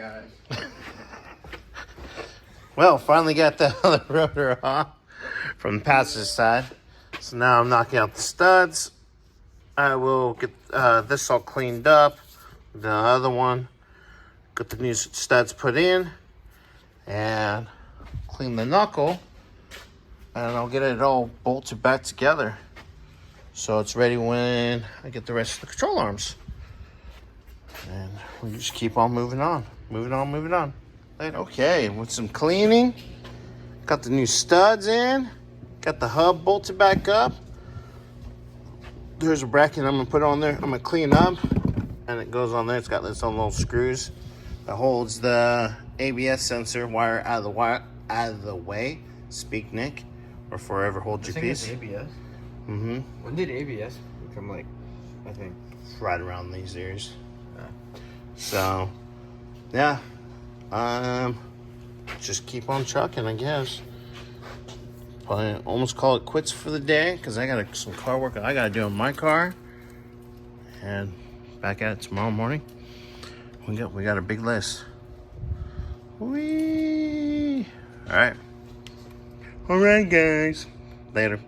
guys. Well, finally got the other rotor off from the passenger side. So now I'm knocking out the studs. I will get this all cleaned up. The other one, got the new studs put in, and clean the knuckle, and I'll get it all bolted back together so it's ready when I get the rest of the control arms. And we just keep on moving on. Right, okay, with some cleaning, got the new studs in, got the hub bolted back up. There's a bracket I'm gonna put on there. I'm gonna clean up, and it goes on there. It's got this own little screws that holds the ABS sensor wire out of the way. Speak, Nick, or forever hold your peace. ABS. Mm-hmm. When did ABS become like? I think Right around these ears. So, yeah. Just keep on trucking, I guess. Probably almost call it quits for the day because I got some car work I got to do in my car. And back at it tomorrow morning. We got a big list. Whee! All right, guys. Later.